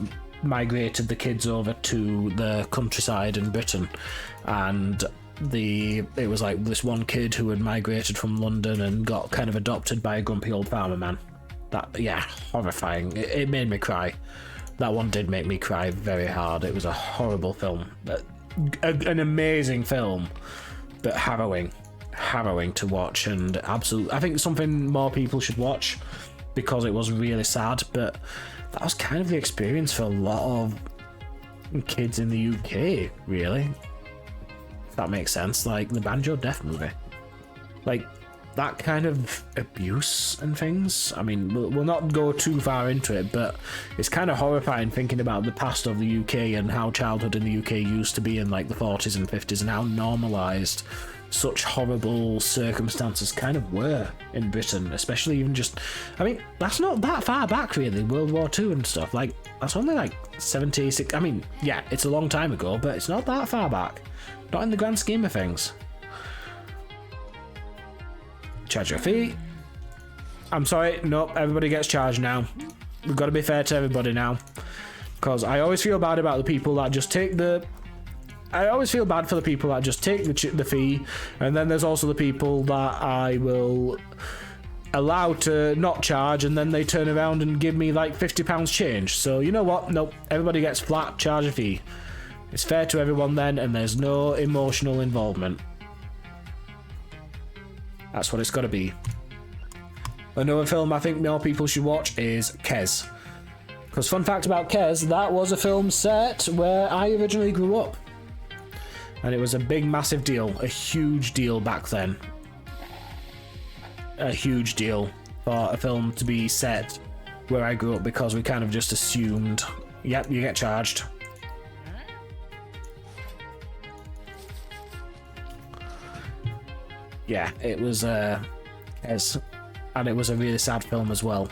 migrated the kids over to the countryside in Britain, and it was like this one kid who had migrated from London and got kind of adopted by a grumpy old farmer man. That, yeah, horrifying. It made me cry. That one did make me cry very hard. It was a horrible film. An amazing film, but harrowing to watch, and absolutely, I think something more people should watch because it was really sad. But that was kind of the experience for a lot of kids in the UK, really. If that makes sense. Like the Banjo Death movie, like that kind of abuse and things. I mean, we'll not go too far into it, but it's kind of horrifying thinking about the past of the UK and how childhood in the UK used to be in like the 40s and 50s and how normalised such horrible circumstances kind of were in Britain, especially even just, I mean, that's not that far back really, World War II and stuff, like, that's only like 76, I mean, yeah, it's a long time ago, but it's not that far back, not in the grand scheme of things. Charge your fee. I'm sorry, nope, everybody gets charged now. We've got to be fair to everybody now, because I always feel bad about the people that just take the I always feel bad for the people that just take the fee, and then there's also the people that I will allow to not charge, and then they turn around and give me like £50 change. So you know what? Nope, everybody gets flat charge a fee. It's fair to everyone then, and there's no emotional involvement. That's what it's got to be. Another film I think more people should watch is Kes. Because fun fact about Kes, that was a film set where I originally grew up. And it was a big, massive deal. A huge deal back then. A huge deal for a film to be set where I grew up, because we kind of just assumed, yep, you get charged. Yeah, it was, and it was a really sad film as well.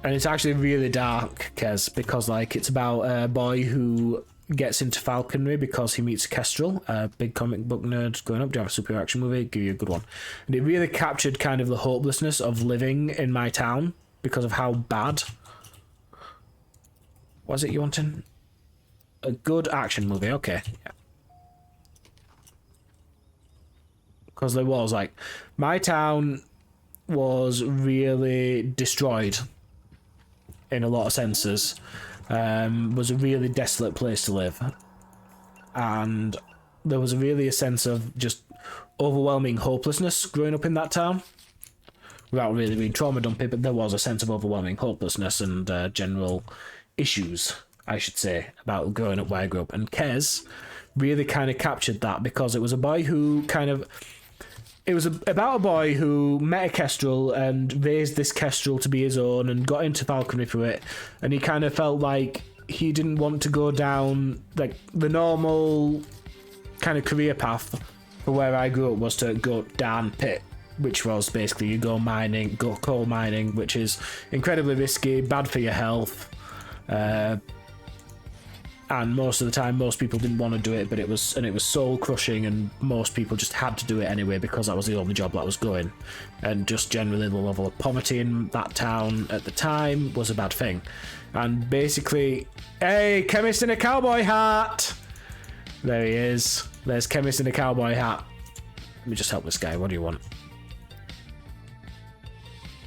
And it's actually really dark, Kes, because like it's about a boy who gets into falconry because he meets a kestrel, a big comic book nerd growing up. Do you have a super action movie? Give you a good one. And it really captured kind of the hopelessness of living in my town because of how bad. What is it you wanting? A good action movie, okay. Yeah. Because there was like, my town was really destroyed in a lot of senses. Was a really desolate place to live, and there was really a sense of just overwhelming hopelessness growing up in that town, without really being trauma dumping, but there was a sense of overwhelming hopelessness and general issues, I should say, about growing up where I grew up. And Kes really kind of captured that, because it was a boy who kind of, it was about a boy who met a kestrel and raised this kestrel to be his own and got into falconry for it, and he kind of felt like he didn't want to go down like the normal kind of career path for where I grew up was to go down pit, which was basically you go mining, go coal mining, which is incredibly risky, bad for your health, and most of the time most people didn't want to do it, but it was soul crushing, and most people just had to do it anyway because that was the only job that was going. And just generally the level of poverty in that town at the time was a bad thing. And basically, hey, chemist in a cowboy hat, there he is, there's chemist in a cowboy hat. Let me just help this guy. What do you want?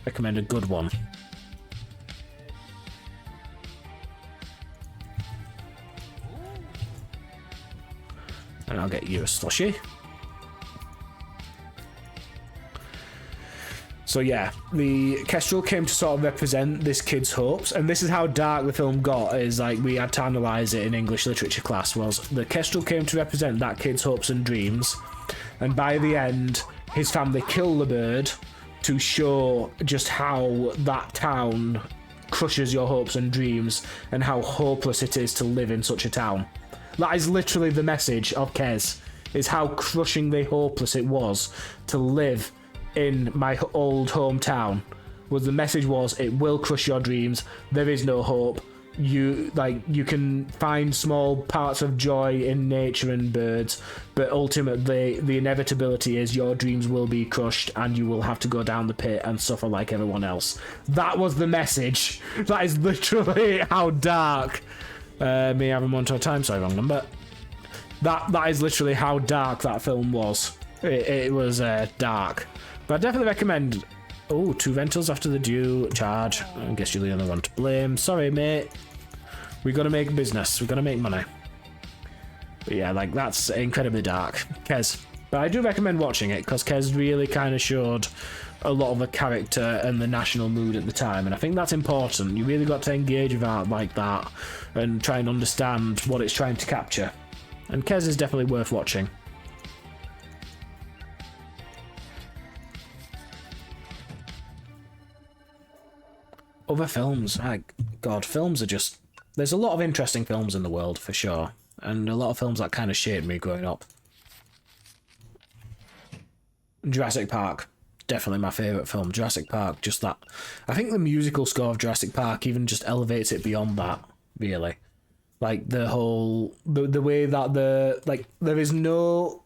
Recommend a good one. And I'll get you a slushy. So yeah, the kestrel came to sort of represent this kid's hopes, and this is how dark the film got, is like we had to analyse it in English literature class, was the kestrel came to represent that kid's hopes and dreams, and by the end his family kill the bird to show just how that town crushes your hopes and dreams and how hopeless it is to live in such a town. That is literally the message of Kes, is how crushingly hopeless it was to live in my old hometown. Was the message was, it will crush your dreams, there is no hope, you can find small parts of joy in nature and birds, but ultimately the inevitability is your dreams will be crushed and you will have to go down the pit and suffer like everyone else. That was the message. That is literally how dark. Me having one to a time, sorry, wrong number. That is literally how dark that film was. It was dark, but I definitely recommend. Oh, 2 rentals after the due charge. I guess you're the only one to blame. Sorry, mate. We gotta make business. We gotta make money. But yeah, like that's incredibly dark, Kes. But I do recommend watching it because Kes really kind of showed a lot of the character and the national mood at the time, and I think that's important. You really got to engage with art like that and try and understand what it's trying to capture. And Kes is definitely worth watching. Other films, God, films are just... There's a lot of interesting films in the world, for sure, and a lot of films that kind of shaped me growing up. Jurassic Park, definitely my favourite film. Jurassic Park, just that. I think the musical score of Jurassic Park even just elevates it beyond that, really. Like, the whole... The way that there is no...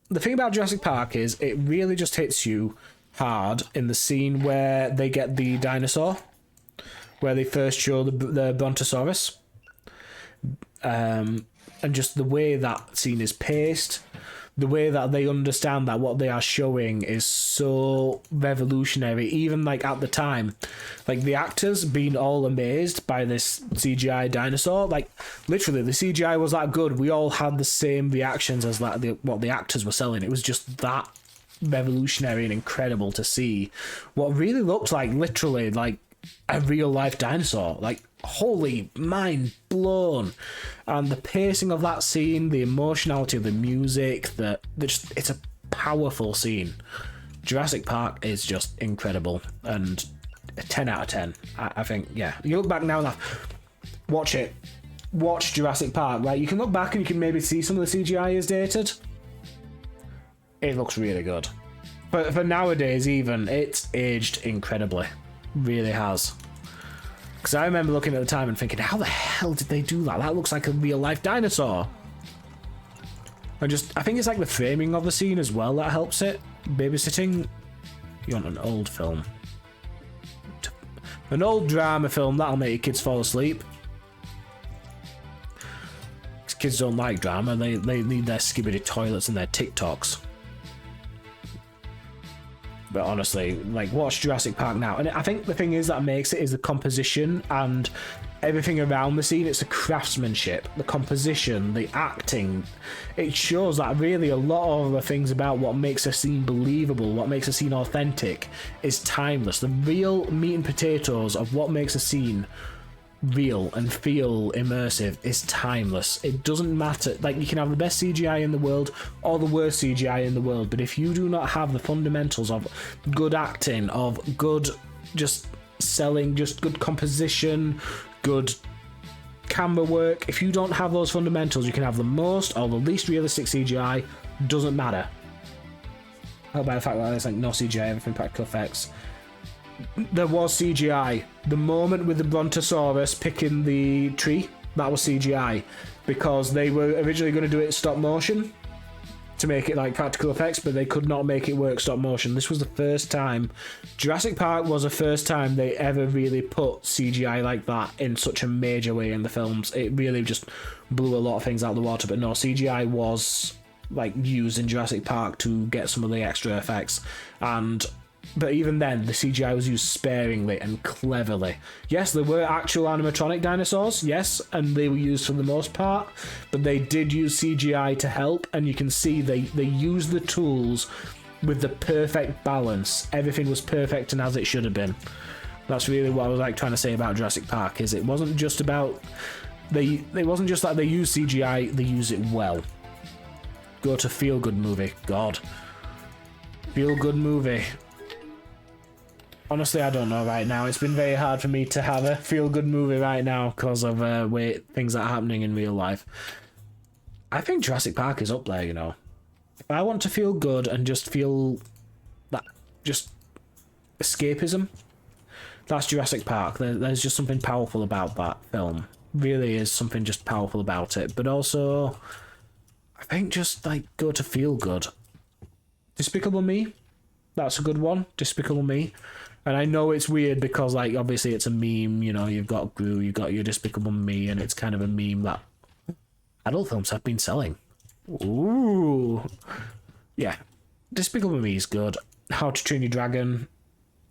The thing about Jurassic Park is it really just hits you hard in the scene where they get the dinosaur, where they first show the Brontosaurus. And just the way that scene is paced, the way that they understand that what they are showing is so revolutionary, even like at the time. Like the actors being all amazed by this CGI dinosaur, like literally the CGI was that good. We all had the same reactions as what the actors were selling. It was just that revolutionary and incredible to see what really looked like literally like a real life dinosaur. Like, holy, mind blown. And the pacing of that scene, the emotionality of the music, it's a powerful scene. Jurassic Park is just incredible, and a 10 out of 10. I think, yeah. You look back now, watch it. Watch Jurassic Park, right? You can look back and you can maybe see some of the CGI is dated. It looks really good. But for nowadays even, it's aged incredibly. Really has. Because I remember looking at the time and thinking, how the hell did they do that? That looks like a real life dinosaur. I think it's like the framing of the scene as well that helps it. Babysitting. You want an old film. An old drama film, that'll make your kids fall asleep. Because kids don't like drama, they need their skibidi toilets and their TikToks. But honestly, like, watch Jurassic Park now. And I think the thing is that makes it is the composition and everything around the scene. It's the craftsmanship, the composition, the acting. It shows that really a lot of the things about what makes a scene believable, what makes a scene authentic, is timeless. The real meat and potatoes of what makes a scene real and feel immersive is timeless. It doesn't matter. Like, you can have the best CGI in the world or the worst CGI in the world, but if you do not have the fundamentals of good acting, of good just selling, just good composition, good camera work, if you don't have those fundamentals, you can have the most or the least realistic CGI, doesn't matter. How about the fact that there's like no CGI, everything practical effects. There was CGI. The moment with the Brontosaurus picking the tree, that was CGI. Because they were originally going to do it stop motion to make it like practical effects, but they could not make it work stop motion. This was the first time. Jurassic Park was the first time they ever really put CGI like that in such a major way in the films. It really just blew a lot of things out of the water, but no, CGI was like used in Jurassic Park to get some of the extra effects. But even then, the CGI was used sparingly and cleverly. Yes, there were actual animatronic dinosaurs, yes, and they were used for the most part, but they did use CGI to help, and you can see they used the tools with the perfect balance. Everything was perfect and as it should have been. That's really what I was like trying to say about Jurassic Park, is it wasn't just about... They wasn't just that they used CGI, they used it well. Go to Feel Good Movie. God. Feel Good Movie. Honestly, I don't know right now. It's been very hard for me to have a feel-good movie right now because of things that are happening in real life. I think Jurassic Park is up there, you know. If I want to feel good and just feel that, just escapism, that's Jurassic Park. There's just something powerful about that film. Really is something just powerful about it. But also, I think just, like, go to feel good. Despicable Me, that's a good one. Despicable Me. And I know it's weird because, like, obviously it's a meme, you know, you've got Gru, you've got your Despicable Me, and it's kind of a meme that adult films have been selling. Ooh. Yeah. Despicable Me is good. How to Train Your Dragon.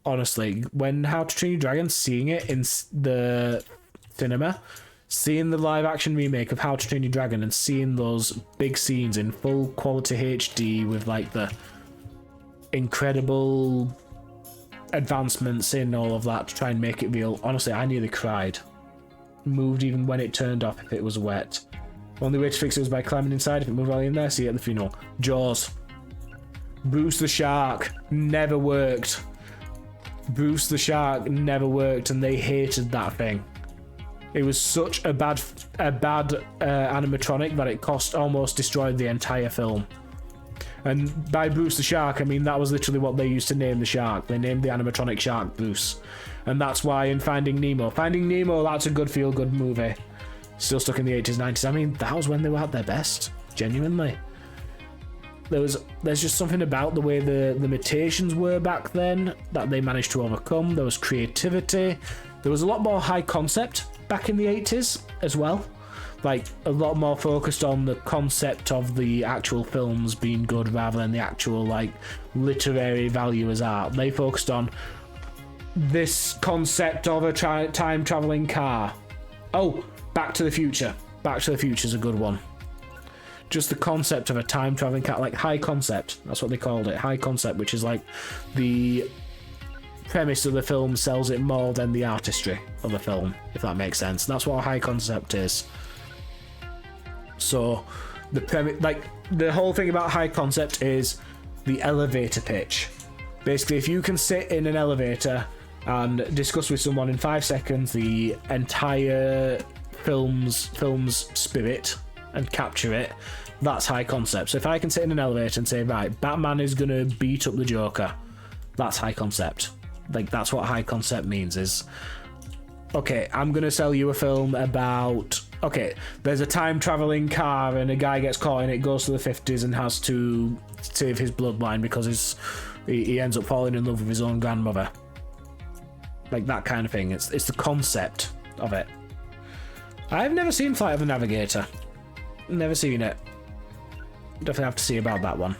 Honestly, when How to Train Your Dragon, seeing it in the cinema, seeing the live-action remake of How to Train Your Dragon and seeing those big scenes in full quality HD with, like, the incredible advancements in all of that to try and make it real. Honestly, I nearly cried. Moved even when it turned off if it was wet. Only way to fix it was by climbing inside. If it moved while in there, see it at the funeral. Jaws. Bruce the Shark never worked. Bruce the Shark never worked, and they hated that thing. It was such a bad animatronic that it almost destroyed the entire film. And by Bruce the Shark, I mean that was literally what they used to name the shark. They named the animatronic shark Bruce. And that's why in Finding Nemo, that's a good feel-good movie. Still stuck in the 80s, 90s. I mean, that was when they were at their best. Genuinely. There's just something about the way the limitations were back then that they managed to overcome. There was creativity. There was a lot more high concept back in the 80s as well. Like, a lot more focused on the concept of the actual films being good rather than the actual, like, literary value as art. They focused on this concept of a time-traveling car. Oh, Back to the Future. Back to the Future is a good one. Just the concept of a time-traveling car, like high concept. That's what they called it, high concept, which is like the premise of the film sells it more than the artistry of the film, if that makes sense. That's what a high concept is. So the premise, like the whole thing about high concept is the elevator pitch. Basically, if you can sit in an elevator and discuss with someone in 5 seconds the entire film's spirit and capture it, that's high concept. So if I can sit in an elevator and say, right, Batman is gonna beat up the Joker, that's high concept. Like, that's what high concept means is, okay, I'm gonna sell you a film about, okay, there's a time-traveling car and a guy gets caught in it, goes to the 50s and has to save his bloodline because he ends up falling in love with his own grandmother. Like, that kind of thing. It's the concept of it. I've never seen Flight of the Navigator. Never seen it. Definitely have to see about that one.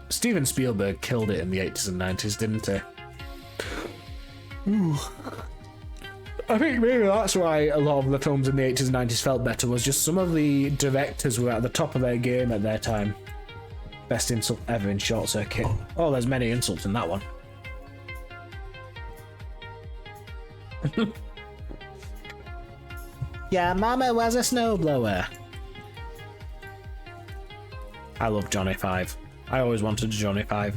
Steven Spielberg killed it in the 80s and 90s, didn't he? Ooh. I think maybe that's why a lot of the films in the 80s and 90s felt better, was just some of the directors were at the top of their game at their time. Best insult ever in Short Circuit. Oh, there's many insults in that one. Yeah, Mama was a snowblower. I love Johnny Five. I always wanted a Johnny Five.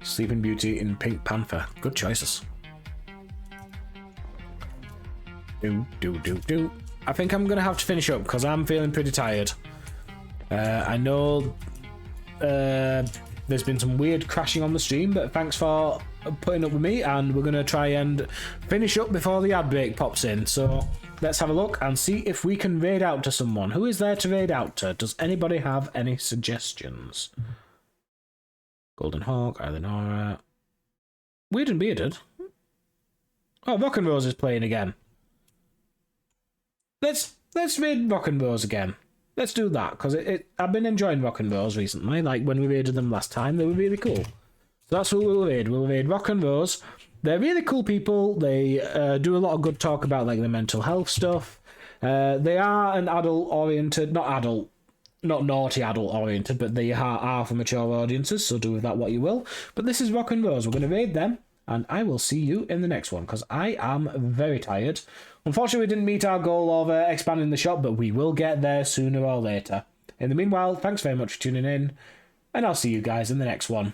Sleeping Beauty in Pink Panther. Good choices. I think I'm gonna have to finish up because I'm feeling pretty tired. I know there's been some weird crashing on the stream, but thanks for putting up with me, and we're gonna try and finish up before the ad break pops in. So let's have a look and see if we can raid out to someone. Who is there to raid out to? Does anybody have any suggestions? Golden Hawk, Eleonora. Weird and Bearded. Oh, Rock and Rose is playing again. Let's raid Rock and Rose again. Let's do that, because I've been enjoying Rock and Rose recently. Like when we raided them last time, they were really cool. So that's who we'll raid. We'll raid Rock and Rose. They're really cool people. They do a lot of good talk about like the mental health stuff. They are an adult-oriented, not naughty adult-oriented, but they are for mature audiences, so do with that what you will. But this is Rock and Rose. We're going to raid them, and I will see you in the next one, because I am very tired. Unfortunately, we didn't meet our goal of expanding the shop, but we will get there sooner or later. In the meanwhile, thanks very much for tuning in, and I'll see you guys in the next one.